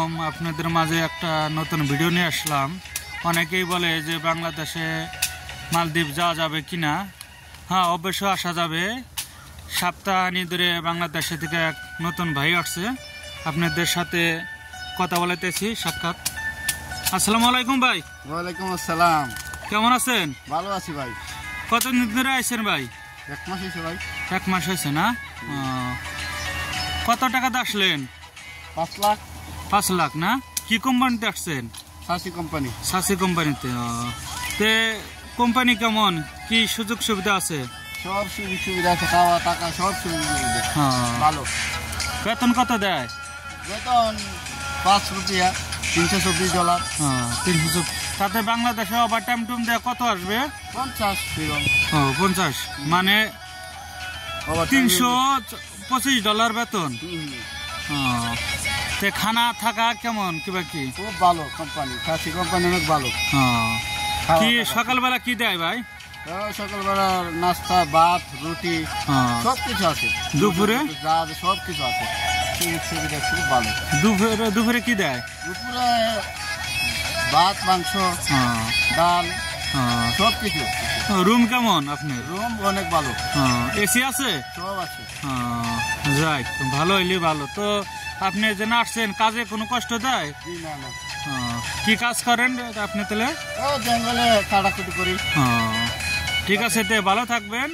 আলাইকুম। আপনাদের মাঝে একটা নতুন ভিডিও নিয়ে আসলাম। অনেকেই বলে যে বাংলাদেশে মালদ্বীপ যাওয়া যাবে কিনা। হ্যাঁ, অবশ্যই আসা যাবে। সপ্তাহানি ধরে বাংলাদেশে থেকে এক নতুন ভাই আসছে, আপনাদের সাথে কথা বলাইতেছি। সাক্ষাৎ। আসসালামু আলাইকুম ভাই। ওয়ালাইকুম আসসালাম। কেমন আছেন? ভালো আছি ভাই। কতদিন ধরে আইছেন ভাই? 1 মাস হয়েছে ভাই। 1 মাস হয়েছে না? কত টাকাতে আসলেন? 5 লাখ। 5 লাখ না? কি কোম্পানিতে আসছেন? সাসি কোম্পানি। সাসি কোম্পানিতে। তে কোম্পানি কেমন, কি সুযোগ সুবিধা আছে? সব সুযোগ সুবিধা আছে, খাওয়া টাকা সব সুবিধা ভালো। বেতন কত দেয়? বেতন 5 রুপিয়া, $324। 300। তাতে বাংলাদেশে ওভার টাইম টুম দেয় কত আসবে? 50 এরকম। 50 মানে $325 বেতন। তে খানা থাকা কেমন, কিবা কি? খুব ভালো কোম্পানি, সাসি কোম্পানি অনেক ভালো। কি সকালবেলা কি দেয় ভাই? সকালবেলা নাস্তা, ভাত, রুটি সব কিছু আছে। দুপুরে সব কিছু আছে, সুযোগ সুবিধা খুব ভালো। দুপুরে কি দেয়? দুপুরে ভাত, মাংস, ডাল সব কিছু। রুম কেমন আপনার? রুম অনেক ভালো, এসি আছে, সব আছে। যাই, ভালো হইলে ভালো। তো আপনি যে আসছেন, কাজে কোনো কষ্ট দেয়? না না। কি কাজ করেন আপনি তাহলে? জঙ্গলে কাটাকুটি করি। ঠিক আছে, তে ভালো থাকবেন।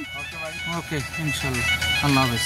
ওকে, ইনশাল্লাহ। আল্লাহ হাফেজ।